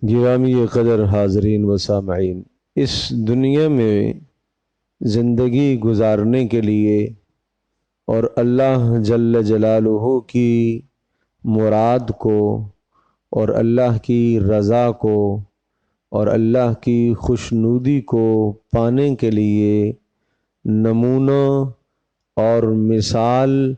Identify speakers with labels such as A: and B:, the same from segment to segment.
A: گرامی قدر حاضرین و سامعین، اس دنیا میں زندگی گزارنے کے لیے اور اللہ جل جلالہ کی مراد کو اور اللہ کی رضا کو اور اللہ کی خوشنودی کو پانے کے لیے نمونہ اور مثال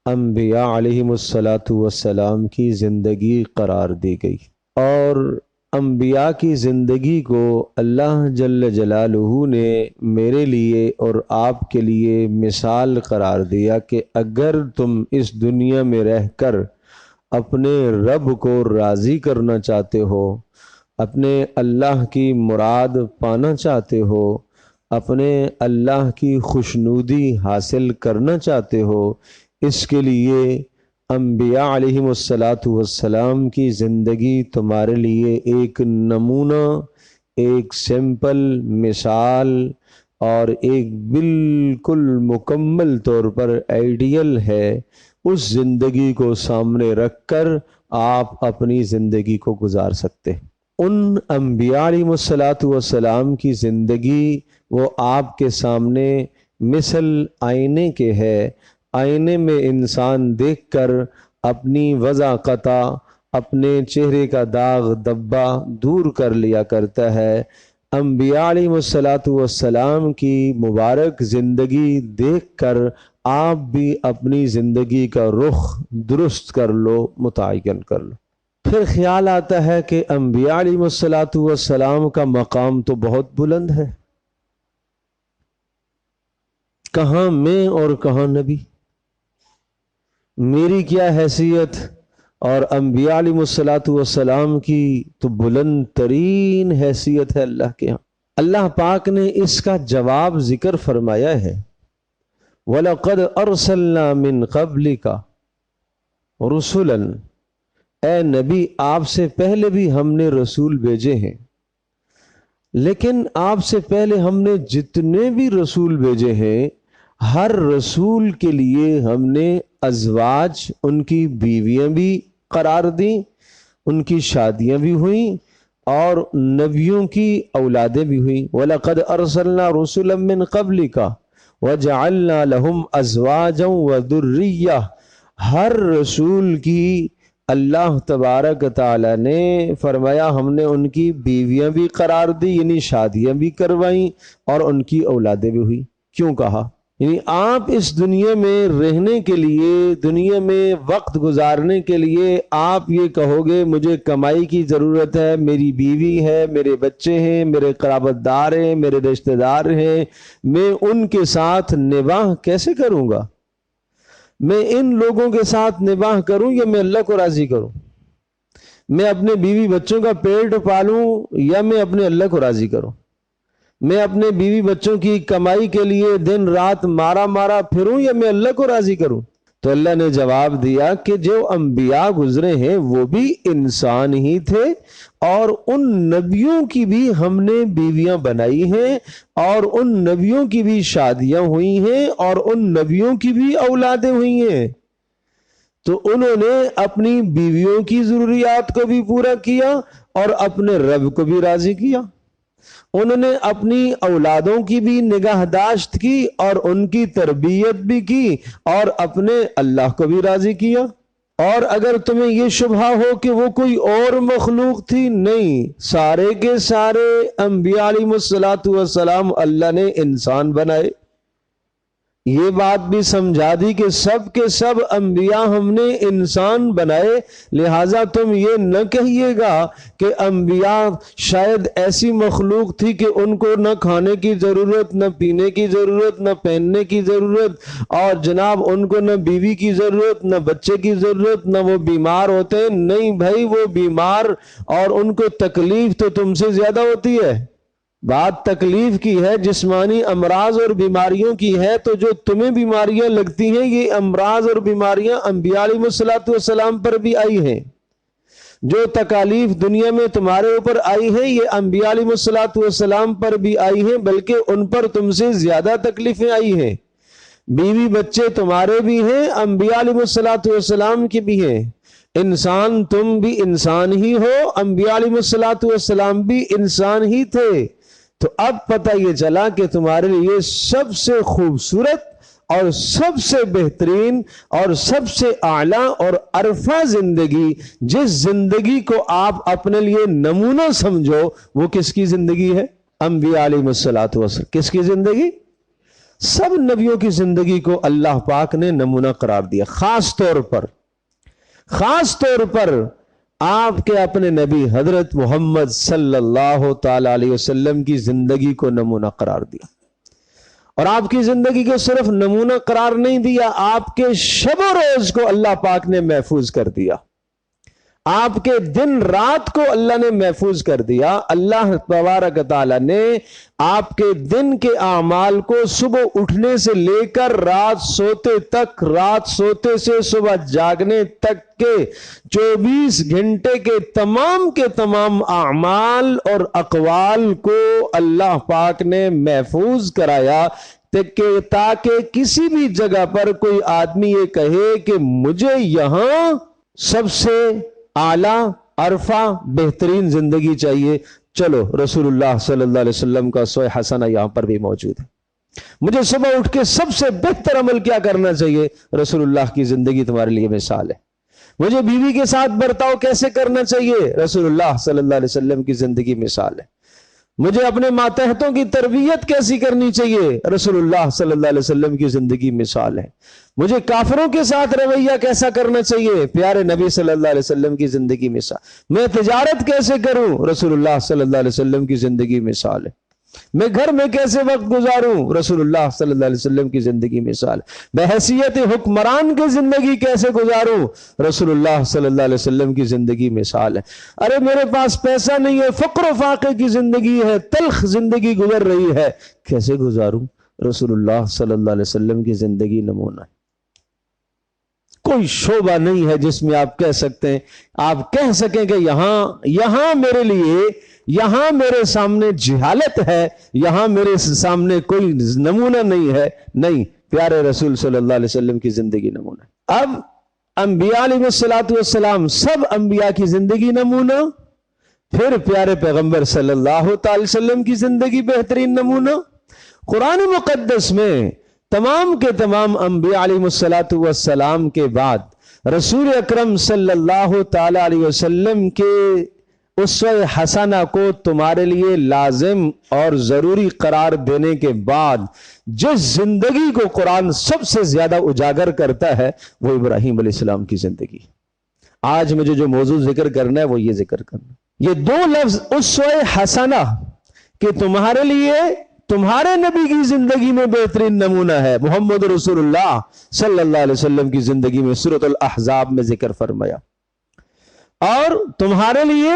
A: انبیاء علیہم السلام کی زندگی قرار دی گئی، اور انبیاء کی زندگی کو اللہ جل جلالہ نے میرے لیے اور آپ کے لیے مثال قرار دیا کہ اگر تم اس دنیا میں رہ کر اپنے رب کو راضی کرنا چاہتے ہو، اپنے اللہ کی مراد پانا چاہتے ہو، اپنے اللہ کی خوشنودی حاصل کرنا چاہتے ہو، اس کے لیے انبیاء علیہم السلام کی زندگی تمہارے لیے ایک نمونہ، ایک سمپل مثال اور ایک بالکل مکمل طور پر آئیڈیل ہے۔ اس زندگی کو سامنے رکھ کر آپ اپنی زندگی کو گزار سکتے۔ ان انبیاء علیہم السلام کی زندگی وہ آپ کے سامنے مثل آئینے کے ہے۔ آئینے میں انسان دیکھ کر اپنی وضاقتہ، اپنے چہرے کا داغ دبا دور کر لیا کرتا ہے۔ انبیاء علیہم السلام کی مبارک زندگی دیکھ کر آپ بھی اپنی زندگی کا رخ درست کر لو، متعین کر لو۔ پھر خیال آتا ہے کہ انبیاء علیہم السلام کا مقام تو بہت بلند ہے، کہاں میں اور کہاں نبی، میری کیا حیثیت، اور انبیاء علیہم السلام کی تو بلند ترین حیثیت ہے اللہ کے ہاں۔ اللہ پاک نے اس کا جواب ذکر فرمایا ہے، وَلَقَدْ أَرْسَلْنَا مِن قَبْلِكَ رُسُلًا، اے نبی آپ سے پہلے بھی ہم نے رسول بھیجے ہیں، لیکن آپ سے پہلے ہم نے جتنے بھی رسول بھیجے ہیں ہر رسول کے لیے ہم نے ازواج، ان کی بیویاں بھی قرار دیں، ان کی شادیاں بھی ہوئیں اور نبیوں کی اولادیں بھی ہوئیں۔ وَلَقَدْ أَرْسَلْنَا رُسُلًا مِّن قَبْلِكَ وَجَعَلْنَا لَهُمْ أَزْوَاجًا وَذُرِّيَّةً، ہر رسول کی اللہ تبارک تعالیٰ نے فرمایا ہم نے ان کی بیویاں بھی قرار دی، یعنی شادیاں بھی کروائیں اور ان کی اولادیں بھی ہوئی۔ کیوں کہا؟ یعنی آپ اس دنیا میں رہنے کے لیے، دنیا میں وقت گزارنے کے لیے آپ یہ کہو گے مجھے کمائی کی ضرورت ہے، میری بیوی ہے، میرے بچے ہیں، میرے قرابت دار ہیں، میرے رشتہ دار ہیں، میں ان کے ساتھ نباہ کیسے کروں گا؟ میں ان لوگوں کے ساتھ نباہ کروں یا میں اللہ کو راضی کروں؟ میں اپنے بیوی بچوں کا پیٹ پالوں یا میں اپنے اللہ کو راضی کروں؟ میں اپنے بیوی بچوں کی کمائی کے لیے دن رات مارا پھروں یا میں اللہ کو راضی کروں؟ تو اللہ نے جواب دیا کہ جو انبیاء گزرے ہیں وہ بھی انسان ہی تھے، اور ان نبیوں کی بھی ہم نے بیویاں بنائی ہیں، اور ان نبیوں کی بھی شادیاں ہوئی ہیں، اور ان نبیوں کی بھی اولادیں ہوئی ہیں۔ تو انہوں نے اپنی بیویوں کی ضروریات کو بھی پورا کیا اور اپنے رب کو بھی راضی کیا۔ انہوں نے اپنی اولادوں کی بھی نگہداشت کی اور ان کی تربیت بھی کی اور اپنے اللہ کو بھی راضی کیا۔ اور اگر تمہیں یہ شبہ ہو کہ وہ کوئی اور مخلوق تھی، نہیں، سارے کے سارے انبیاء علیہم السلام اللہ نے انسان بنائے۔ یہ بات بھی سمجھا دی کہ سب کے سب انبیاء ہم نے انسان بنائے، لہٰذا تم یہ نہ کہیے گا کہ انبیاء شاید ایسی مخلوق تھی کہ ان کو نہ کھانے کی ضرورت، نہ پینے کی ضرورت، نہ پہننے کی ضرورت، اور جناب ان کو نہ بیوی کی ضرورت، نہ بچے کی ضرورت، نہ وہ بیمار ہوتے۔ نہیں بھائی، وہ بیمار اور ان کو تکلیف تو تم سے زیادہ ہوتی ہے۔ بات تکلیف کی ہے، جسمانی امراض اور بیماریوں کی ہے، تو جو تمہیں بیماریاں لگتی ہیں یہ امراض اور بیماریاں انبیاء علیہ السلام پر بھی آئی ہیں۔ جو تکالیف دنیا میں تمہارے اوپر آئی ہیں یہ انبیاء علیہ السلام پر بھی آئی ہیں، بلکہ ان پر تم سے زیادہ تکلیفیں آئی ہیں۔ بیوی بچے تمہارے بھی ہیں، انبیاء علیہ السلام کے بھی ہیں، انسان تم بھی انسان ہی ہو، انبیاء علیہ الصلوۃ والسلام بھی انسان ہی تھے۔ تو اب پتہ یہ چلا کہ تمہارے لیے سب سے خوبصورت اور سب سے بہترین اور سب سے اعلیٰ اور عرفہ زندگی، جس زندگی کو آپ اپنے لیے نمونہ سمجھو، وہ کس کی زندگی ہے؟ انبیاء علیہ الصلوۃ والسلام۔ کس کی زندگی؟ سب نبیوں کی زندگی کو اللہ پاک نے نمونہ قرار دیا۔ خاص طور پر آپ کے اپنے نبی حضرت محمد صلی اللہ تعالی علیہ وسلم کی زندگی کو نمونہ قرار دیا، اور آپ کی زندگی کو صرف نمونہ قرار نہیں دیا، آپ کے شب و روز کو اللہ پاک نے محفوظ کر دیا، آپ کے دن رات کو اللہ نے محفوظ کر دیا۔ اللہ تبارک تعالی نے آپ کے دن کے اعمال کو صبح اٹھنے سے لے کر رات سوتے تک، رات سوتے سے صبح جاگنے تک کے 24 گھنٹے کے تمام اعمال اور اقوال کو اللہ پاک نے محفوظ کرایا، تاکہ کسی بھی جگہ پر کوئی آدمی یہ کہے کہ مجھے یہاں سب سے اعلیٰ عرفہ بہترین زندگی چاہیے، چلو رسول اللہ صلی اللہ علیہ وسلم کا سوئے حسنہ یہاں پر بھی موجود ہے۔ مجھے صبح اٹھ کے سب سے بہتر عمل کیا کرنا چاہیے، رسول اللہ کی زندگی تمہارے لیے مثال ہے۔ مجھے بیوی کے ساتھ برتاؤ کیسے کرنا چاہیے، رسول اللہ صلی اللہ علیہ وسلم کی زندگی مثال ہے۔ مجھے اپنے ماتحتوں کی تربیت کیسی کرنی چاہیے، رسول اللہ صلی اللہ علیہ وسلم کی زندگی مثال ہے۔ مجھے کافروں کے ساتھ رویہ کیسا کرنا چاہیے، پیارے نبی صلی اللہ علیہ وسلم کی زندگی مثال۔ میں تجارت کیسے کروں، رسول اللہ صلی اللہ علیہ وسلم کی زندگی مثال ہے۔ میں گھر میں کیسے وقت گزاروں، رسول اللہ صلی اللہ علیہ وسلم کی زندگی مثال ہے۔ بحیثیت حکمران کی زندگی کیسے گزاروں، رسول اللہ صلی اللہ علیہ وسلم کی زندگی مثال ہے۔ ارے میرے پاس پیسہ نہیں ہے، فقر و فاقے کی زندگی ہے، تلخ زندگی گزر رہی ہے، کیسے گزاروں، رسول اللہ صلی اللہ علیہ وسلم کی زندگی نمونہ ہے۔ کوئی شعبہ نہیں ہے جس میں آپ کہہ سکتے ہیں، آپ کہہ سکیں کہ یہاں میرے لیے، یہاں میرے سامنے جہالت ہے، یہاں میرے سامنے کوئی نمونہ نہیں ہے۔ نہیں، پیارے رسول صلی اللہ علیہ وسلم کی زندگی نمونہ ہے۔ اب انبیاء علیہ الصلوۃ والسلام، سب انبیاء کی زندگی نمونہ، پھر پیارے پیغمبر صلی اللہ تعالی وسلم کی زندگی بہترین نمونہ۔ قرآن مقدس میں تمام کے تمام انبیاء علیہ الصلوۃ والسلام کے بعد رسول اکرم صلی اللہ تعالی علیہ وسلم کے اسوہ حسنہ کو تمہارے لیے لازم اور ضروری قرار دینے کے بعد جس زندگی کو قرآن سب سے زیادہ اجاگر کرتا ہے وہ ابراہیم علیہ السلام کی زندگی۔ آج مجھے جو موضوع ذکر کرنا ہے وہ یہ ذکر کرنا، یہ دو لفظ اسوہ حسنہ کہ تمہارے لیے تمہارے نبی کی زندگی میں بہترین نمونہ ہے، محمد رسول اللہ صلی اللہ علیہ وسلم کی زندگی میں سورۃ الاحزاب میں ذکر فرمایا، اور تمہارے لیے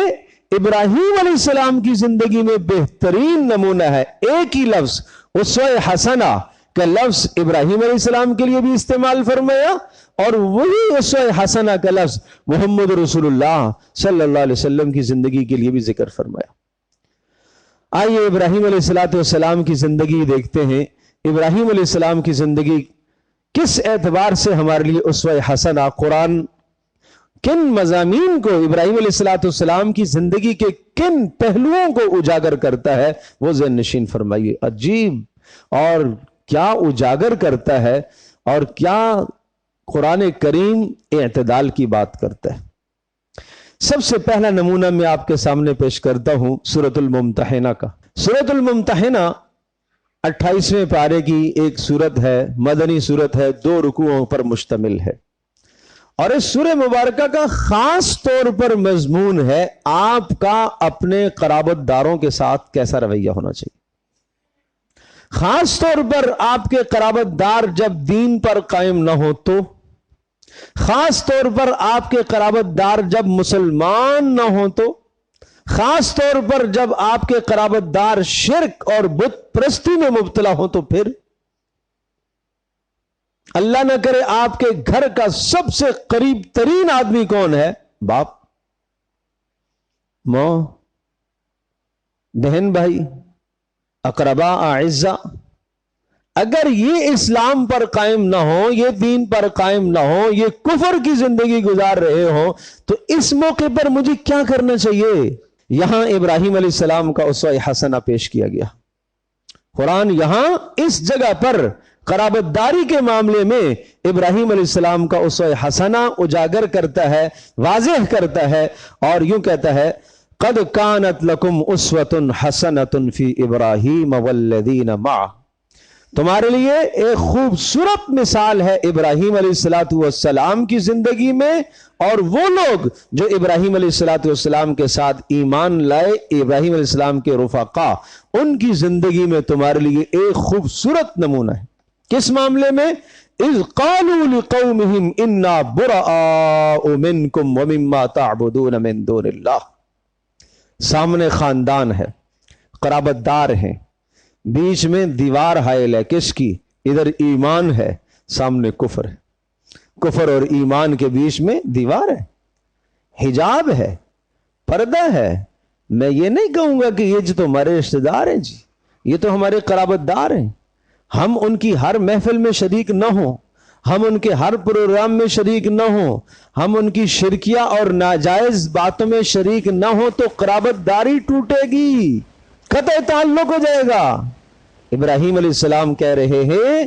A: ابراہیم علیہ السلام کی زندگی میں بہترین نمونہ ہے۔ ایک ہی لفظ اسوہ حسنہ کا لفظ ابراہیم علیہ السلام کے لیے بھی استعمال فرمایا، اور وہی اسوہ حسنہ کا لفظ محمد رسول اللہ صلی اللہ علیہ وسلم کی زندگی کے لیے بھی ذکر فرمایا۔ آئیے ابراہیم علیہ السلام کی زندگی دیکھتے ہیں۔ ابراہیم علیہ السلام کی زندگی کس اعتبار سے ہمارے لیے اسوہ حسنہ، قرآن کن مضامین کو، ابراہیم علیہ السلام کی زندگی کے کن پہلوؤں کو اجاگر کرتا ہے، وہ ذہن نشین فرمائیے۔ عجیب، اور کیا اجاگر کرتا ہے، اور کیا قرآن کریم اعتدال کی بات کرتا ہے۔ سب سے پہلا نمونہ میں آپ کے سامنے پیش کرتا ہوں سورۃ الممتحنہ کا۔ سورۃ الممتحنہ 28ویں پارے کی ایک سورت ہے، مدنی سورت ہے، 2 رکوعوں پر مشتمل ہے، اور اس سورہ مبارکہ کا خاص طور پر مضمون ہے آپ کا اپنے قرابت داروں کے ساتھ کیسا رویہ ہونا چاہیے۔ خاص طور پر آپ کے قرابت دار جب دین پر قائم نہ ہو تو، خاص طور پر آپ کے قرابت دار جب مسلمان نہ ہوں تو، خاص طور پر جب آپ کے قرابت دار شرک اور بت پرستی میں مبتلا ہوں تو، پھر اللہ نہ کرے آپ کے گھر کا سب سے قریب ترین آدمی کون ہے؟ باپ، ماں، بہن، بھائی، اقربا، اعزا، اگر یہ اسلام پر قائم نہ ہو، یہ دین پر قائم نہ ہو، یہ کفر کی زندگی گزار رہے ہو، تو اس موقع پر مجھے کیا کرنا چاہیے؟ یہاں ابراہیم علیہ السلام کا اسوہ حسنہ پیش کیا گیا۔ قرآن یہاں اس جگہ پر قرابت داری کے معاملے میں ابراہیم علیہ السلام کا اسوہ حسنہ اجاگر کرتا ہے، واضح کرتا ہے، اور یوں کہتا ہے قد کانت لکم اسوۃ حسنۃ فی ابراہیم والذین معہ، تمہارے لیے ایک خوبصورت مثال ہے ابراہیم علیہ السلام کی زندگی میں، اور وہ لوگ جو ابراہیم علیہ السلام کے ساتھ ایمان لائے، ابراہیم علیہ السلام کے رفقا، ان کی زندگی میں تمہارے لیے ایک خوبصورت نمونہ ہے۔ کس معاملے میں؟ اذ قالوا لقومهم انا براء منکم ومما تعبدون من دون اللہ، سامنے خاندان ہے، قرابت دار ہیں، بیچ میں دیوار حائل ہے، کس کی؟ ادھر ایمان ہے، سامنے کفر ہے، کفر اور ایمان کے بیچ میں دیوار ہے، حجاب ہے، پردہ ہے۔ میں یہ نہیں کہوں گا کہ یہ جو تمہارے رشتہ دار ہیں جی، یہ تو ہمارے قرابت دار ہیں، ہم ان کی ہر محفل میں شریک نہ ہوں، ہم ان کے ہر پروگرام میں شریک نہ ہوں، ہم ان کی شرکیہ اور ناجائز باتوں میں شریک نہ ہوں، تو قرابت داری ٹوٹے گی، قطع تعلق ہو جائے گا۔ ابراہیم علیہ السلام کہہ رہے ہیں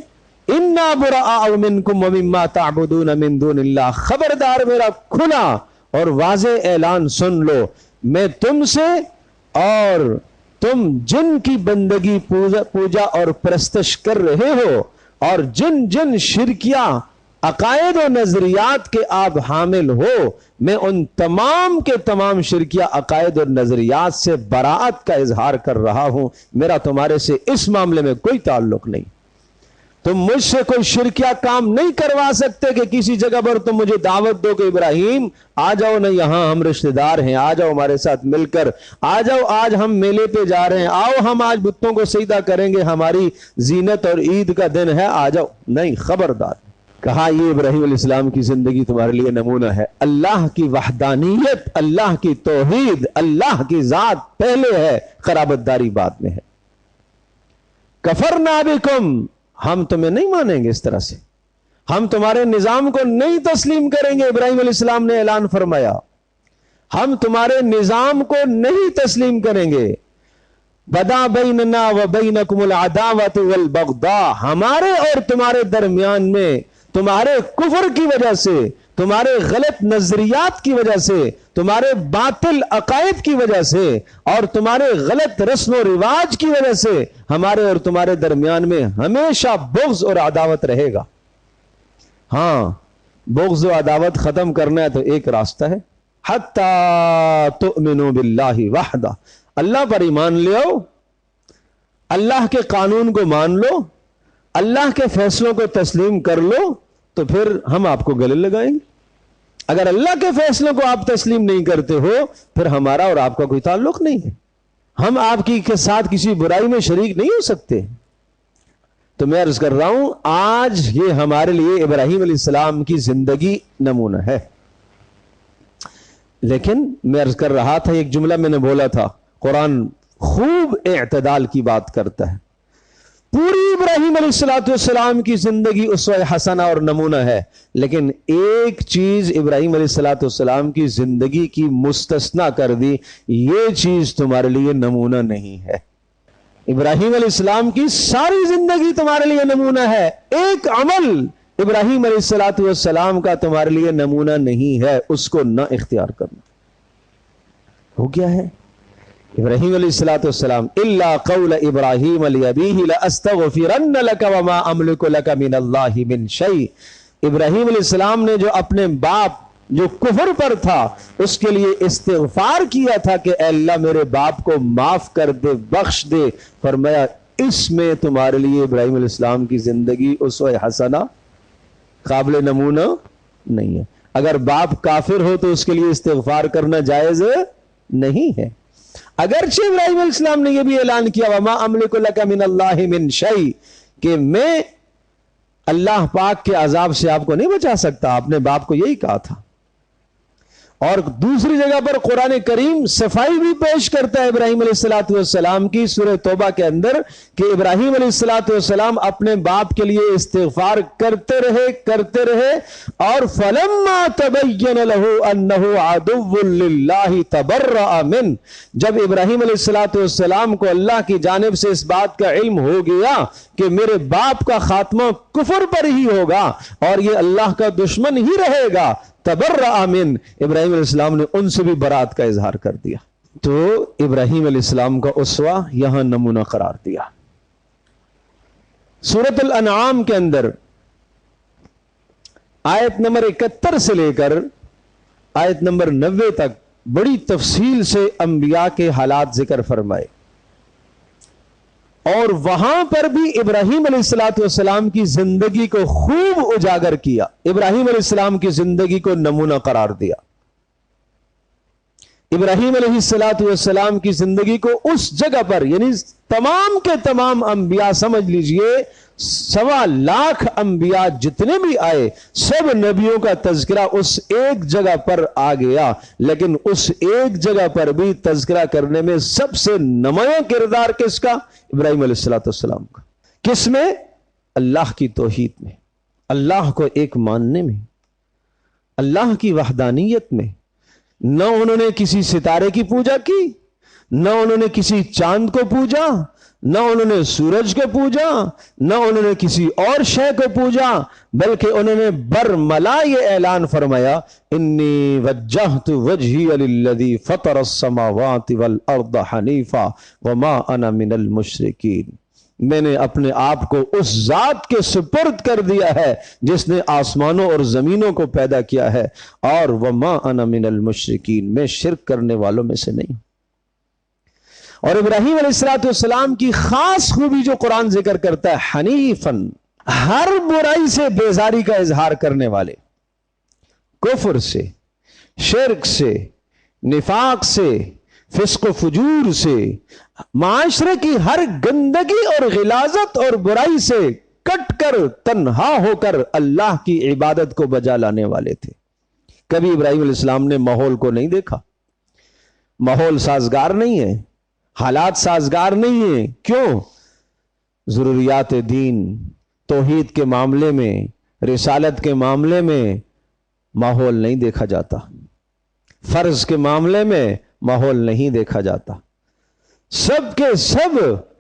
A: انا براء منکم ومما تعبدون من دون اللہ، خبردار میرا کھلا اور واضح اعلان سن لو، میں تم سے اور تم جن کی بندگی پوجا اور پرستش کر رہے ہو، اور جن جن شرکیہ عقائد و نظریات کے آپ حامل ہو، میں ان تمام کے تمام شرکیہ عقائد اور نظریات سے براءت کا اظہار کر رہا ہوں، میرا تمہارے سے اس معاملے میں کوئی تعلق نہیں۔ تم مجھ سے کوئی شرکیہ کام نہیں کروا سکتے کہ کسی جگہ پر تم مجھے دعوت دو کہ ابراہیم آ جاؤ نا، یہاں ہم رشتہ دار ہیں، آ جاؤ ہمارے ساتھ مل کر، آ جاؤ آج ہم میلے پہ جا رہے ہیں، آؤ ہم آج بتوں کو سجدہ کریں گے، ہماری زینت اور عید کا دن ہے، آ جاؤ، نہیں، خبردار۔ کہا یہ ابراہیم علیہ السلام کی زندگی تمہارے لیے نمونہ ہے، اللہ کی وحدانیت، اللہ کی توحید، اللہ کی ذات پہلے ہے، قرابت داری بعد میں ہے۔ کفرنا بکم، ہم تمہیں نہیں مانیں گے، اس طرح سے ہم تمہارے نظام کو نہیں تسلیم کریں گے، ابراہیم علیہ السلام نے اعلان فرمایا، ہم تمہارے نظام کو نہیں تسلیم کریں گے۔ بدا بیننا و بینکم العداوۃ والبغضاء، ہمارے اور تمہارے درمیان میں تمہارے کفر کی وجہ سے، تمہارے غلط نظریات کی وجہ سے، تمہارے باطل عقائد کی وجہ سے، اور تمہارے غلط رسم و رواج کی وجہ سے ہمارے اور تمہارے درمیان میں ہمیشہ بغض اور عداوت رہے گا۔ ہاں، بغض و عداوت ختم کرنا ہے تو ایک راستہ ہے، حتی تؤمنوا باللہ وحدہ، اللہ پر ایمان لے آؤ، اللہ کے قانون کو مان لو، اللہ کے فیصلوں کو تسلیم کر لو، تو پھر ہم آپ کو گلے لگائیں گے۔ اگر اللہ کے فیصلوں کو آپ تسلیم نہیں کرتے ہو، پھر ہمارا اور آپ کا کوئی تعلق نہیں ہے، ہم آپ کی کے ساتھ کسی برائی میں شریک نہیں ہو سکتے۔ تو میں عرض کر رہا ہوں آج یہ ہمارے لیے ابراہیم علیہ السلام کی زندگی نمونہ ہے۔ لیکن میں عرض کر رہا تھا، ایک جملہ میں نے بولا تھا، قرآن خوب اعتدال کی بات کرتا ہے، پوری ابراہیم علیہ السلام کی زندگی اسوہ حسنہ اور نمونہ ہے، لیکن ایک چیز ابراہیم علیہ السلام کی زندگی کی مستثنا کر دی، یہ چیز تمہارے لیے نمونہ نہیں ہے۔ ابراہیم علیہ السلام کی ساری زندگی تمہارے لیے نمونہ ہے، ایک عمل ابراہیم علیہ السلام کا تمہارے لیے نمونہ نہیں ہے، اس کو نہ اختیار کرنا۔ وہ کیا ہے؟ ابراہیم علیہ السلام الا قول ابراہیم لابیہ لاستغفرن لک وما املک لک من اللہ من شیء، ابراہیم علیہ السلام نے جو اپنے باپ جو کفر پر تھا اس کے لیے استغفار کیا تھا کہ اے اللہ میرے باپ کو معاف کر دے، بخش دے، فرمایا اس میں تمہارے لیے ابراہیم علیہ السلام کی زندگی اسوہ حسنہ قابل نمونہ نہیں ہے۔ اگر باپ کافر ہو تو اس کے لیے استغفار کرنا جائز نہیں ہے۔ اگرچہ ابراہیم علیہ السلام نے یہ بھی اعلان کیا وما املک لک من اللہ من شیء، کہ میں اللہ پاک کے عذاب سے آپ کو نہیں بچا سکتا، آپ نے باپ کو یہی کہا تھا، اور دوسری جگہ پر قرآن کریم صفائی بھی پیش کرتا ہے ابراہیم علیہ السلام کی سورہ توبہ کے اندر کہ ابراہیم علیہ السلام اپنے باپ کے لیے استغفار کرتے رہے اور فلما تبین له انه عدو للہ تبرأ من، جب ابراہیم علیہ السلام کو اللہ کی جانب سے اس بات کا علم ہو گیا کہ میرے باپ کا خاتمہ کفر پر ہی ہوگا اور یہ اللہ کا دشمن ہی رہے گا، تبرأ من، ابراہیم علیہ السلام نے ان سے بھی برات کا اظہار کر دیا۔ تو ابراہیم علیہ السلام کا اسوہ یہاں نمونہ قرار دیا۔ سورۃ الانعام کے اندر آیت نمبر 71 سے لے کر آیت نمبر 90 تک بڑی تفصیل سے انبیاء کے حالات ذکر فرمائے، اور وہاں پر بھی ابراہیم علیہ السلام کی زندگی کو خوب اجاگر کیا، ابراہیم علیہ السلام کی زندگی کو نمونہ قرار دیا۔ ابراہیم علیہ السلام کی زندگی کو اس جگہ پر، یعنی تمام کے تمام انبیاء سمجھ لیجئے 1.25 انبیاء جتنے بھی آئے سب نبیوں کا تذکرہ اس ایک جگہ پر آ گیا، لیکن اس ایک جگہ پر بھی تذکرہ کرنے میں سب سے نمایاں کردار کس کا؟ ابراہیم علیہ السلام کا۔ کس میں؟ اللہ کی توحید میں، اللہ کو ایک ماننے میں، اللہ کی وحدانیت میں۔ نہ انہوں نے کسی ستارے کی پوجا کی، نہ انہوں نے کسی چاند کو پوجا، نہ انہوں نے سورج کو پوجا، نہ انہوں نے کسی اور شے کو پوجا، بلکہ انہوں نے برملا یہ اعلان فرمایا انی وجہت وجہی للذی فطر السماوات والارض حنیفا وما انا من المشرکین، میں نے اپنے آپ کو اس ذات کے سپرد کر دیا ہے جس نے آسمانوں اور زمینوں کو پیدا کیا ہے، اور وما انا من المشرکین، میں شرک کرنے والوں میں سے نہیں۔ اور ابراہیم علیہ السلام کی خاص خوبی جو قرآن ذکر کرتا ہے، حنیفن، ہر برائی سے بیزاری کا اظہار کرنے والے، کفر سے، شرک سے، نفاق سے، فسق و فجور سے، معاشرے کی ہر گندگی اور غلاظت اور برائی سے کٹ کر تنہا ہو کر اللہ کی عبادت کو بجا لانے والے تھے۔ کبھی ابراہیم علیہ السلام نے ماحول کو نہیں دیکھا، ماحول سازگار نہیں ہے، حالات سازگار نہیں ہیں، کیوں؟ ضروریات دین، توحید کے معاملے میں، رسالت کے معاملے میں ماحول نہیں دیکھا جاتا، فرض کے معاملے میں ماحول نہیں دیکھا جاتا، سب کے سب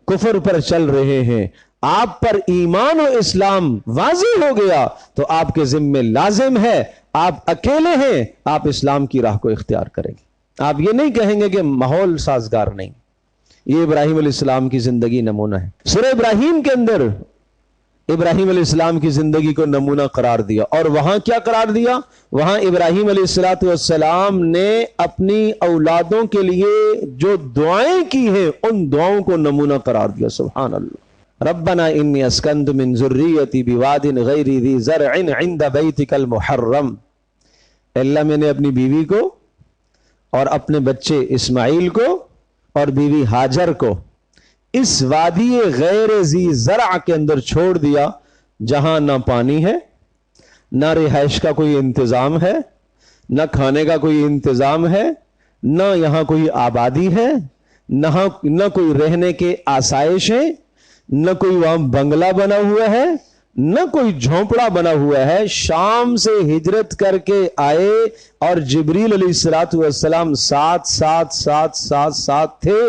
A: کفر پر چل رہے ہیں۔ آپ پر ایمان و اسلام واضح ہو گیا تو آپ کے ذمہ لازم ہے، آپ اکیلے ہیں، آپ اسلام کی راہ کو اختیار کریں گے، آپ یہ نہیں کہیں گے کہ ماحول سازگار نہیں۔ یہ ابراہیم علیہ السلام کی زندگی نمونہ ہے۔ سورہ ابراہیم کے اندر ابراہیم علیہ السلام کی زندگی کو نمونہ قرار دیا، اور وہاں کیا قرار دیا؟ وہاں ابراہیم علیہ السلام نے اپنی اولادوں کے لیے جو دعائیں کی ہیں ان دعاؤں کو نمونہ قرار دیا۔ سبحان اللہ۔ ربنا انی اسکنت من ذریتی بواد غیر ذی زرع عند بیتک المحرم، اللہ میں نے اپنی بیوی کو اور اپنے بچے اسماعیل کو اور بیوی ہاجر کو اس وادی غیر ذی زرع کے اندر چھوڑ دیا، جہاں نہ پانی ہے، نہ رہائش کا کوئی انتظام ہے، نہ کھانے کا کوئی انتظام ہے، نہ یہاں کوئی آبادی ہے، نہ کوئی رہنے کے آسائش ہے، نہ کوئی وہاں بنگلہ بنا ہوا ہے، نہ کوئی جھونپڑا بنا ہوا ہے۔ شام سے ہجرت کر کے آئے اور جبریل علیہ السلام ساتھ تھے،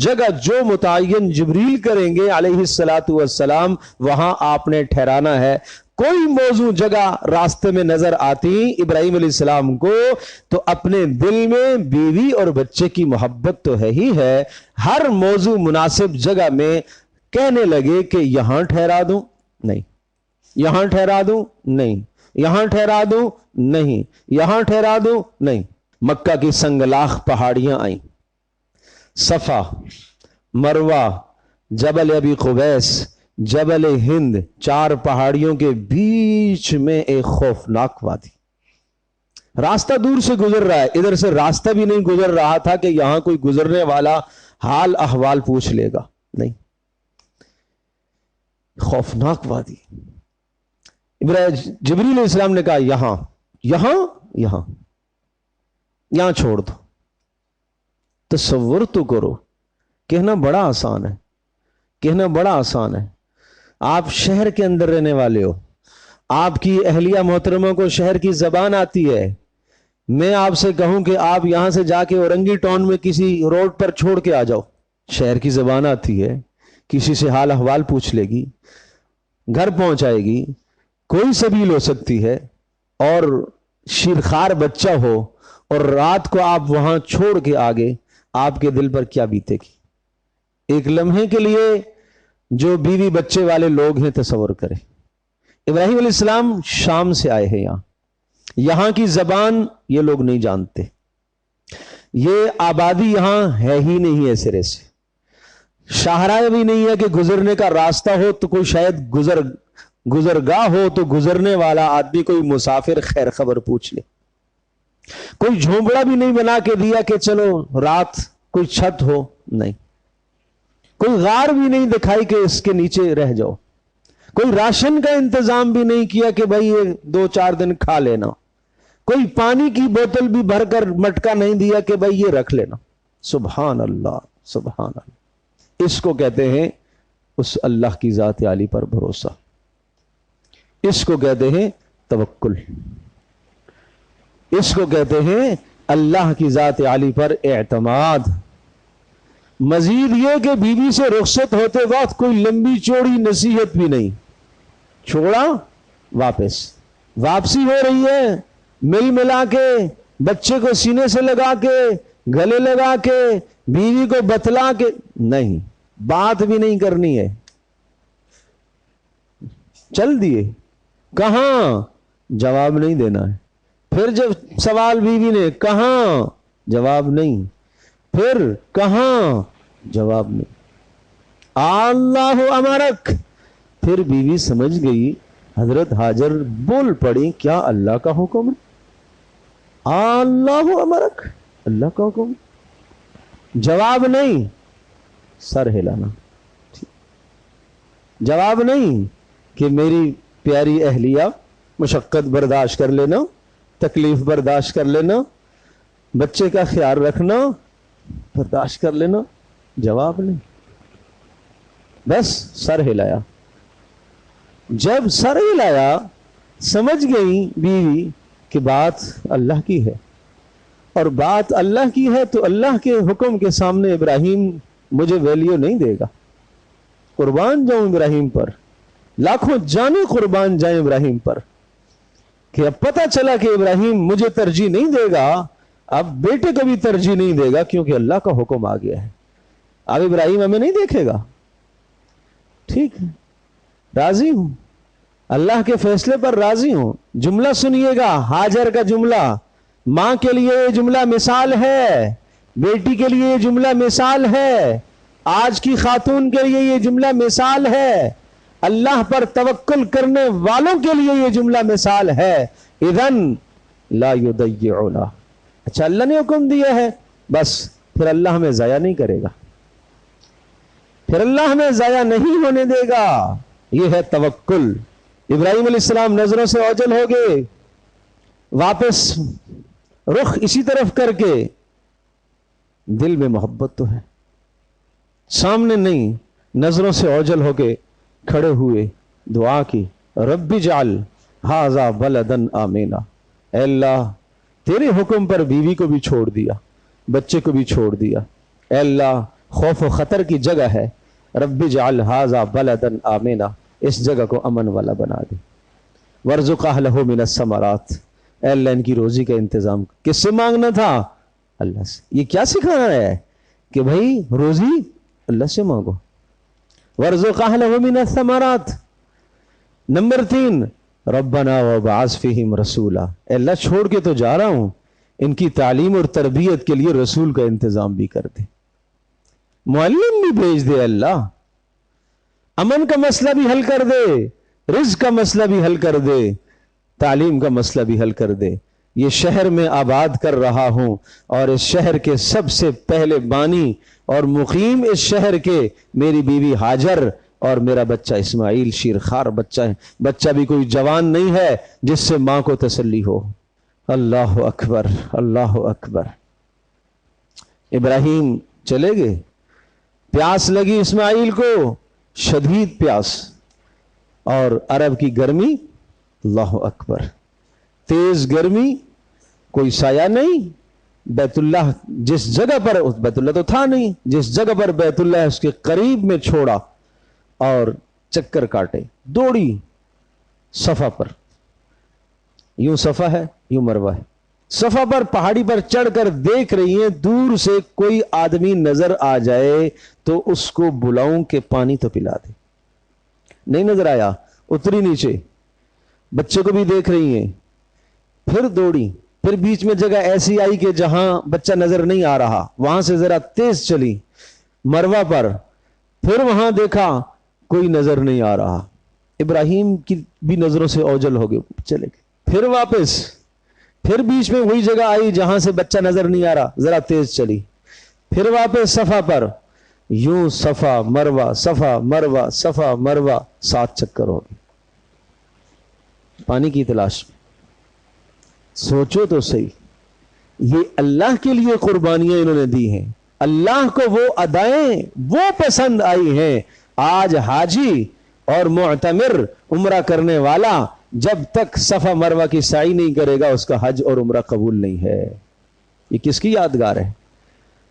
A: جگہ جو متعین جبریل کریں گے علیہ السلام وہاں آپ نے ٹھہرانا ہے۔ کوئی موضوع جگہ راستے میں نظر آتی ابراہیم علیہ السلام کو تو اپنے دل میں بیوی اور بچے کی محبت تو ہے ہی ہے، ہر موضوع مناسب جگہ میں کہنے لگے کہ یہاں ٹھہرا دوں، نہیں، یہاں ٹھہرا دوں، نہیں، یہاں ٹھہرا دوں، نہیں، یہاں ٹھہرا دوں، نہیں۔ مکہ کی سنگلاخ پہاڑیاں آئیں، صفا، مروہ، جبل ابی قبیس، جبل ہند، 4 پہاڑیوں کے بیچ میں ایک خوفناک وادی۔ راستہ دور سے گزر رہا ہے، ادھر سے راستہ بھی نہیں گزر رہا تھا کہ یہاں کوئی گزرنے والا حال احوال پوچھ لے گا، نہیں، خوفناک وادی۔ جبریل علیہ السلام نے کہا یہاں، یہاں، یہاں، یہاں چھوڑ دو. تصور تو کرو, کہنا بڑا آسان ہے, کہنا بڑا آسان ہے. آپ شہر کے اندر رہنے والے ہو, آپ کی اہلیہ محترمہ کو شہر کی زبان آتی ہے. میں آپ سے کہوں کہ آپ یہاں سے جا کے اورنگی ٹاؤن میں کسی روڈ پر چھوڑ کے آ جاؤ, شہر کی زبان آتی ہے, کسی سے حال احوال پوچھ لے گی, گھر پہنچائے گی, کوئی سبیل ہو سکتی ہے. اور شیرخوار بچہ ہو اور رات کو آپ وہاں چھوڑ کے آگے, آپ کے دل پر کیا بیتے گی؟ ایک لمحے کے لیے جو بیوی بچے والے لوگ ہیں تصور کریں. ابراہیم علیہ السلام شام سے آئے ہیں, یہاں کی زبان یہ لوگ نہیں جانتے, یہ آبادی یہاں ہے ہی نہیں ہے سرے سے, شاہراہ بھی نہیں ہے کہ گزرنے کا راستہ ہو تو کوئی شاید گزرگاہ ہو تو گزرنے والا آدمی کوئی مسافر خیر خبر پوچھ لے. کوئی جھونپڑا بھی نہیں بنا کے دیا کہ چلو رات کوئی چھت ہو, نہیں. کوئی غار بھی نہیں دکھائی کہ اس کے نیچے رہ جاؤ. کوئی راشن کا انتظام بھی نہیں کیا کہ بھائی یہ 2-4 دن کھا لینا. کوئی پانی کی بوتل بھی بھر کر مٹکا نہیں دیا کہ بھائی یہ رکھ لینا. سبحان اللہ, سبحان اللہ. اس کو کہتے ہیں اس اللہ کی ذات عالی پر بھروسہ, اس کو کہتے ہیں توکل, اس کو کہتے ہیں اللہ کی ذات عالی پر اعتماد. مزید یہ کہ بیوی سے رخصت ہوتے وقت کوئی لمبی چوڑی نصیحت بھی نہیں, چھوڑا واپسی ہو رہی ہے, مل ملا کے بچے کو سینے سے لگا کے گلے لگا کے بیوی کو بتلا کے نہیں, بات بھی نہیں کرنی ہے, چل دیے. کہاں؟ جواب نہیں دینا ہے. پھر جب سوال بیوی نے, کہاں؟ جواب نہیں. پھر کہاں؟ جواب نہیں. اللہ امرک. پھر بیوی سمجھ گئی, حضرت ہاجر بول پڑی, کیا اللہ کا حکم ہے؟ اللہ امرک, اللہ کا حکم. جواب نہیں, سر ہلانا. جواب نہیں کہ میری پیاری اہلیہ مشقت برداشت کر لینا, تکلیف برداشت کر لینا, بچے کا خیال رکھنا برداشت کر لینا. جواب نہیں, بس سر ہلایا. جب سر ہلایا سمجھ گئی بیوی کہ بات اللہ کی ہے, اور بات اللہ کی ہے تو اللہ کے حکم کے سامنے ابراہیم مجھے ویلیو نہیں دے گا. قربان جاؤں ابراہیم پر, لاکھوں جانیں قربان جائیں ابراہیم پر. کہ اب پتہ چلا کہ ابراہیم مجھے ترجیح نہیں دے گا, اب بیٹے کو بھی ترجیح نہیں دے گا, کیونکہ اللہ کا حکم آ گیا ہے. اب ابراہیم ہمیں نہیں دیکھے گا. ٹھیک ہے, راضی ہوں, اللہ کے فیصلے پر راضی ہوں. جملہ سنیے گا, ہاجر کا جملہ. ماں کے لیے یہ جملہ مثال ہے, بیٹی کے لیے یہ جملہ مثال ہے, آج کی خاتون کے لیے یہ جملہ مثال ہے, اللہ پر توکل کرنے والوں کے لیے یہ جملہ مثال ہے. اذن لا یضیعنا. اچھا اللہ نے حکم دیا ہے, بس پھر اللہ ہمیں ضائع نہیں کرے گا, پھر اللہ ہمیں ضائع نہیں ہونے دے گا. یہ ہے توکل. ابراہیم علیہ السلام نظروں سے اوجل ہو گئے, واپس رخ اسی طرف کر کے, دل میں محبت تو ہے, سامنے نہیں, نظروں سے اوجل ہو کے کھڑے ہوئے, دعا کی, رب اجعل ھذا بلدا آمنا. اے اللہ تیرے حکم پر بیوی کو بھی چھوڑ دیا, بچے کو بھی چھوڑ دیا. اے اللہ خوف و خطر کی جگہ ہے, رب اجعل ھذا بلدا آمنا, اس جگہ کو امن والا بنا دے. وارزق اہلہ من الثمرات. اے اللہ ان کی روزی کا انتظام. کس سے مانگنا تھا؟ اللہ سے. یہ کیا سکھانا ہے کہ بھائی روزی اللہ سے مانگو. وارزق اہلہ من الثمرات. نمبر 3, ربنا وابعث فیہم رسولا. اے اللہ چھوڑ کے تو جا رہا ہوں, ان کی تعلیم اور تربیت کے لیے رسول کا انتظام بھی کر دے, معلم بھی بھیج دے. اللہ امن کا مسئلہ بھی حل کر دے, رزق کا مسئلہ بھی حل کر دے, تعلیم کا مسئلہ بھی حل کر دے. یہ شہر میں آباد کر رہا ہوں, اور اس شہر کے سب سے پہلے بانی اور مقیم اس شہر کے میری بیوی ہاجر اور میرا بچہ اسماعیل شیرخوار بچہ ہے. بچہ بھی کوئی جوان نہیں ہے جس سے ماں کو تسلی ہو. اللہ اکبر اللہ اکبر. ابراہیم چلے گئے, پیاس لگی اسماعیل کو, شدید پیاس, اور عرب کی گرمی, اللہ اکبر, تیز گرمی, کوئی سایہ نہیں. بیت اللہ جس جگہ پر, بیت اللہ تو تھا نہیں, جس جگہ پر بیت اللہ ہے اس کے قریب میں چھوڑا اور چکر کاٹے, دوڑی صفا پر. یوں صفا ہے یوں مروہ ہے, صفا پر پہاڑی پر چڑھ کر دیکھ رہی ہیں دور سے کوئی آدمی نظر آ جائے تو اس کو بلاؤں کہ پانی تو پلا دے. نہیں نظر آیا, اتری نیچے, بچے کو بھی دیکھ رہی ہیں, پھر دوڑی, پھر بیچ میں جگہ ایسی آئی کہ جہاں بچہ نظر نہیں آ رہا, وہاں سے ذرا تیز چلی مروہ پر, پھر وہاں دیکھا کوئی نظر نہیں آ رہا. ابراہیم کی بھی نظروں سے اوجل ہو گئے, چلے گئے. پھر واپس, پھر بیچ میں وہی جگہ آئی جہاں سے بچہ نظر نہیں آ رہا, ذرا تیز چلی, پھر واپس صفا پر, یوں صفا مروہ صفا مروہ صفا مروہ, 7 چکر ہو گئے پانی کی تلاش میں. سوچو تو صحیح, یہ اللہ کے لیے قربانیاں انہوں نے دی ہیں, اللہ کو وہ ادائیں وہ پسند آئی ہیں. آج حاجی اور معتمر عمرہ کرنے والا جب تک صفا مروہ کی سعی نہیں کرے گا اس کا حج اور عمرہ قبول نہیں ہے. یہ کس کی یادگار ہے؟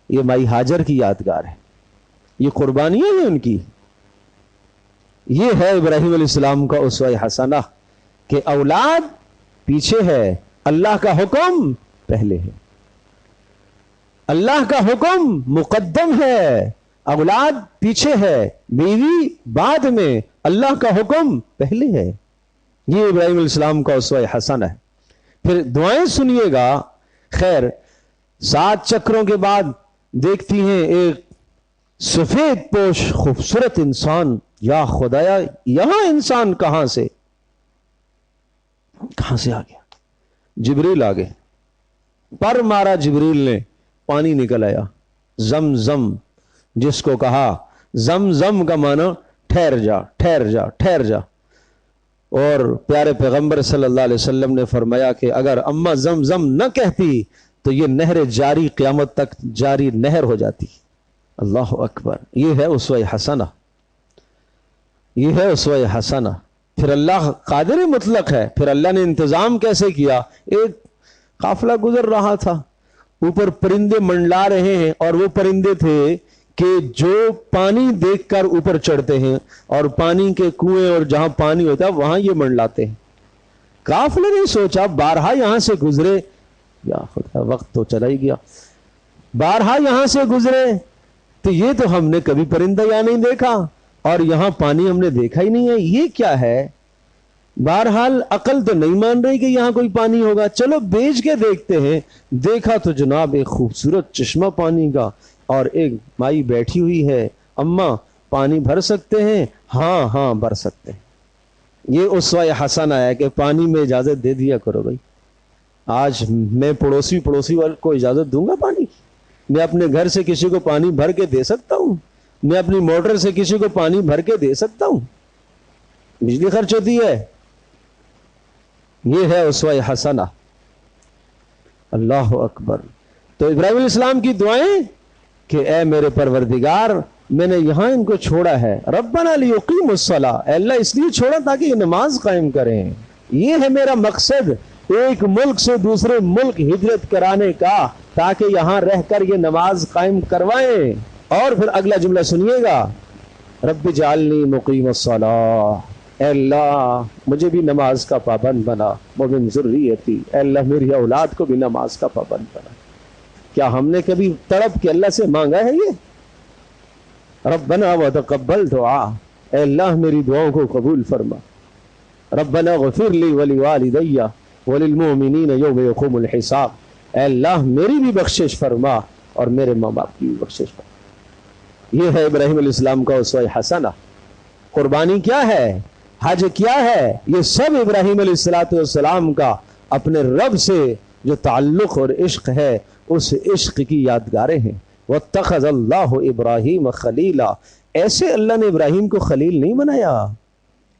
A: یہ مائی ہاجر کی یادگار ہے, یہ قربانیاں ہیں ان کی. یہ ہے ابراہیم علیہ السلام کا اسوہ حسنہ کہ اولاد پیچھے ہے, اللہ کا حکم پہلے ہے, اللہ کا حکم مقدم ہے, اولاد پیچھے ہے, بیوی بعد میں, اللہ کا حکم پہلے ہے. یہ ابراہیم علیہ السلام کا اسوہ حسنہ ہے. پھر دعائیں سنیے گا. خیر 7 چکروں کے بعد دیکھتی ہیں ایک سفید پوش خوبصورت انسان. یا خدایا یہاں انسان کہاں سے آ گیا؟ جبریل آ گئے, پر مارا جبریل نے, پانی نکل آیا. زم زم, جس کو کہا زم زم کا معنی ٹھہر جا ٹھہر جا ٹھہر جا. اور پیارے پیغمبر صلی اللہ علیہ وسلم نے فرمایا کہ اگر اماں زم زم نہ کہتی تو یہ نہر جاری قیامت تک جاری نہر ہو جاتی. اللہ اکبر. یہ ہے اسوہ حسنہ, یہ ہے اسوہ حسنہ. پھر اللہ قادر مطلق ہے. پھر اللہ نے انتظام کیسے کیا؟ ایک قافلہ گزر رہا تھا, اوپر پرندے منڈلا رہے ہیں, اور وہ پرندے تھے کہ جو پانی دیکھ کر اوپر چڑھتے ہیں, اور پانی کے کنویں اور جہاں پانی ہوتا ہے وہاں یہ منڈلاتے ہیں. قافلے نے سوچا بارہا یہاں سے گزرے, یا خدا وقت تو چلا ہی گیا, بارہا یہاں سے گزرے تو یہ تو ہم نے کبھی پرندہ یہاں نہیں دیکھا, اور یہاں پانی ہم نے دیکھا ہی نہیں ہے, یہ کیا ہے؟ بہرحال عقل تو نہیں مان رہی کہ یہاں کوئی پانی ہوگا, چلو بیچ کے دیکھتے ہیں. دیکھا تو جناب ایک خوبصورت چشمہ پانی کا, اور ایک مائی بیٹھی ہوئی ہے. اماں پانی بھر سکتے ہیں؟ ہاں ہاں بھر سکتے ہیں. یہ اسوہ حسنہ ہے کہ پانی میں اجازت دے دیا کرو بھائی. آج میں پڑوسی والے کو اجازت دوں گا پانی؟ میں اپنے گھر سے کسی کو پانی بھر کے دے سکتا ہوں؟ میں اپنی موٹر سے کسی کو پانی بھر کے دے سکتا ہوں؟ بجلی خرچ ہوتی ہے. یہ ہے اسوہ حسنہ. اللہ اکبر. تو ابراہیم علیہ السلام کی دعائیں کہ اے میرے پروردگار میں نے یہاں ان کو چھوڑا ہے, ربنا لیقیموا الصلاۃ, اے اللہ اس لیے چھوڑا تاکہ یہ نماز قائم کریں. یہ ہے میرا مقصد, ایک ملک سے دوسرے ملک ہجرت کرانے کا, تاکہ یہاں رہ کر یہ نماز قائم کروائیں. اور پھر اگلا جملہ سنیے گا, رب اجعلنی مقیم الصلاۃ, اے اللہ مجھے بھی نماز کا پابند بنا, ومن ذریتی, اے اللہ میری اولاد کو بھی نماز کا پابند بنا. کیا ہم نے کبھی تڑپ کے اللہ سے مانگا ہے یہ؟ ربنا وتقبل دعا, اے اللہ میری دعاؤں کو قبول فرما. ربنا اغفر لی ولوالدی وللمؤمنین یوم یقوم الحساب, اے اللہ میری بھی بخشش فرما اور میرے ماں باپ کی بھی بخشش فرما. یہ ہے ابراہیم علیہ السلام کا اسوہ حسنہ. قربانی کیا ہے؟ حج کیا ہے؟ یہ سب ابراہیم علیہ السلام کا اپنے رب سے جو تعلق اور عشق ہے اس عشق کی یادگاریں ہیں. واتخذ اللہ ابراہیم خلیلا, ایسے اللہ نے ابراہیم کو خلیل نہیں بنایا,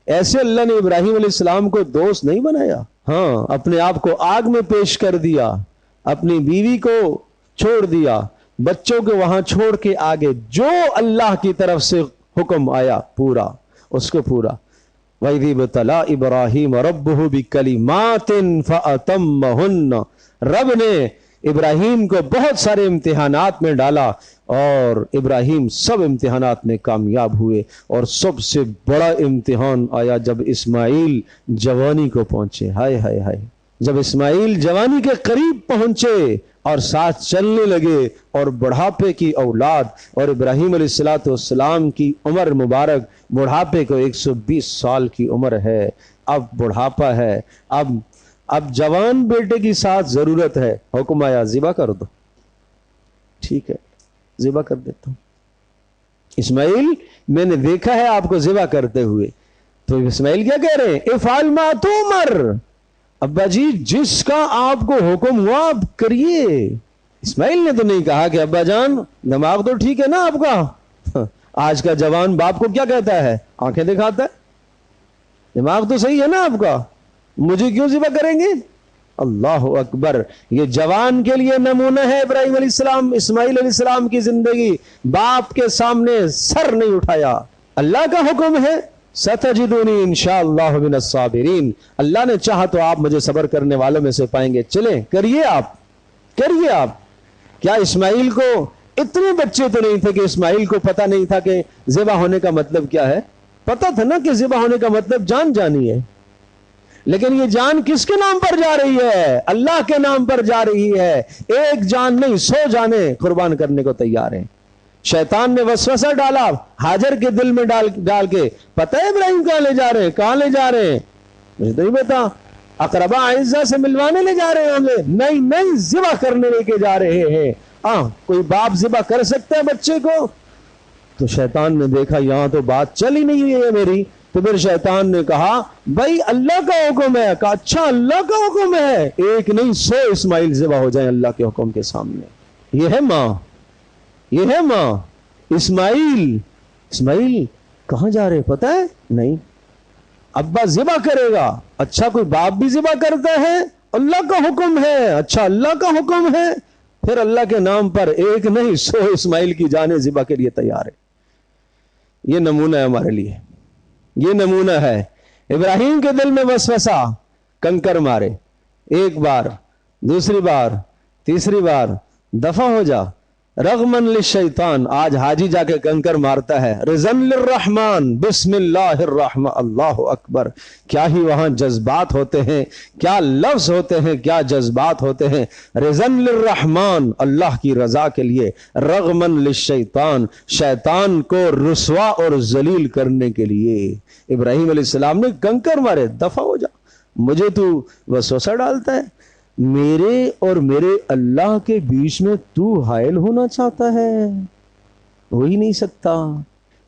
A: ایسے اللہ نے ابراہیم علیہ السلام کو دوست نہیں بنایا. ہاں اپنے آپ کو آگ میں پیش کر دیا, اپنی بیوی کو چھوڑ دیا, بچوں کو وہاں چھوڑ کے آگے جو اللہ کی طرف سے حکم آیا پورا اس کو پورا. وَإِذِ ابْتَلَىٰ إِبْرَاهِيمَ رَبُّهُ بِكَلِمَاتٍ فَأَتَمَّهُنَّ, رب نے ابراہیم کو بہت سارے امتحانات میں ڈالا اور ابراہیم سب امتحانات میں کامیاب ہوئے. اور سب سے بڑا امتحان آیا جب اسماعیل جوانی کو پہنچے. ہائے ہائے ہائے, جب اسماعیل جوانی کے قریب پہنچے اور ساتھ چلنے لگے اور بڑھاپے کی اولاد, اور ابراہیم علیہ السلام کی عمر مبارک بڑھاپے کو 120 سال کی عمر ہے, اب بڑھاپا ہے, اب جوان بیٹے کی ساتھ ضرورت ہے. حکم آیا ذبح کر دو. ٹھیک ہے ذبح کر دیتا ہوں. اسماعیل میں نے دیکھا ہے آپ کو ذبح کرتے ہوئے. تو اسماعیل کیا کہہ رہے ہیں, افعل ما تؤمر, ابا جی جس کا آپ کو حکم ہوا آپ کریے. اسماعیل نے تو نہیں کہا کہ ابا جان دماغ تو ٹھیک ہے نا آپ کا, آج کا جوان باپ کو کیا کہتا ہے, آنکھیں دکھاتا ہے, دماغ تو صحیح ہے نا آپ کا, مجھے کیوں ذبح کریں گے. اللہ اکبر, یہ جوان کے لیے نمونہ ہے ابراہیم علیہ السلام, اسماعیل علیہ السلام کی زندگی. باپ کے سامنے سر نہیں اٹھایا. اللہ کا حکم ہے ستجدونی انشاءاللہ من الصابرین, اللہ نے چاہا تو آپ مجھے صبر کرنے والوں میں سے پائیں گے. چلیں کریے آپ, کریے آپ. کیا اسماعیل کو اتنے بچے تو نہیں تھے کہ اسماعیل کو پتہ نہیں تھا کہ ذبح ہونے کا مطلب کیا ہے؟ پتہ تھا نا کہ ذبح ہونے کا مطلب جان جانی ہے. لیکن یہ جان کس کے نام پر جا رہی ہے؟ اللہ کے نام پر جا رہی ہے. ایک جان نہیں 100 جانیں قربان کرنے کو تیار ہیں. شیطان نے وسوسہ ڈالا ہاجر کے دل میں ڈال کے, پتہ ہے ابراہیم کہاں لے جا رہے ہیں, کہاں لے جا رہے ہیں, مجھے تو نہیں پتا, اقربا اعزا سے ملوانے لے جا رہے ہیں ہمیں, نہیں ذبح کرنے لے کے جا رہے ہیں. کوئی باپ ذبح کر سکتا ہے بچے کو؟ تو شیطان نے دیکھا یہاں تو بات چل ہی نہیں ہے میری. تو پھر شیطان نے کہا بھائی اللہ کا حکم ہے. کہا اچھا اللہ کا حکم ہے, ایک نہیں 100 اسماعیل ذبح ہو جائیں اللہ کے حکم کے سامنے. یہ ہے ماں, یہ ہے ماں. اسماعیل کہاں جا رہے پتہ ہے نہیں, ابا ذبح کرے گا. اچھا کوئی باپ بھی ذبح کرتا ہے؟ اللہ کا حکم ہے. اچھا اللہ کا حکم ہے, پھر اللہ کے نام پر ایک نہیں 100 اسماعیل کی جانیں ذبح کے لیے تیار ہے. یہ نمونہ ہے ہمارے لیے, یہ نمونہ ہے. ابراہیم کے دل میں وسوسہ, کنکر مارے, ایک بار, دوسری بار, تیسری بار, دفع ہو جا. رغمن للشیطان, آج حاجی جا کے کنکر مارتا ہے. رضن للرحمن, بسم اللہ الرحمن, اللہ اکبر. کیا ہی وہاں جذبات ہوتے ہیں, کیا لفظ ہوتے ہیں, کیا جذبات ہوتے ہیں. رضن للرحمن, اللہ کی رضا کے لیے. رغمن للشیطان, شیطان کو رسوا اور ذلیل کرنے کے لیے. ابراہیم علیہ السلام نے کنکر مارے, دفع ہو جا. مجھے تو وسوسہ ڈالتا ہے, میرے اور میرے اللہ کے بیچ میں تو حائل ہونا چاہتا ہے, ہو ہی نہیں سکتا.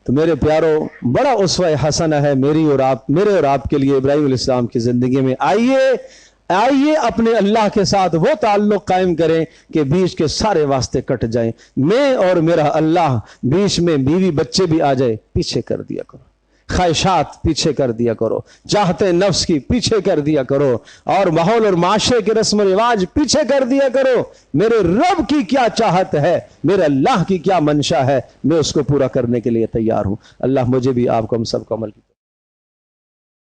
A: تو میرے پیارو, بڑا اسوہ حسنہ ہے میرے اور آپ کے لیے ابراہیم علیہ السلام کی زندگی میں. آئیے اپنے اللہ کے ساتھ وہ تعلق قائم کریں کہ بیچ کے سارے واسطے کٹ جائیں. میں اور میرا اللہ, بیچ میں بیوی بچے بھی آ جائے, پیچھے کر دیا کرو. خواہشات پیچھے کر دیا کرو, چاہتے نفس کی پیچھے کر دیا کرو, اور ماحول اور معاشرے کے رسم و رواج پیچھے کر دیا کرو. میرے رب کی کیا چاہت ہے, میرے اللہ کی کیا منشا ہے, میں اس کو پورا کرنے کے لیے تیار ہوں. اللہ مجھے بھی آپ کو ہم سب کو عمل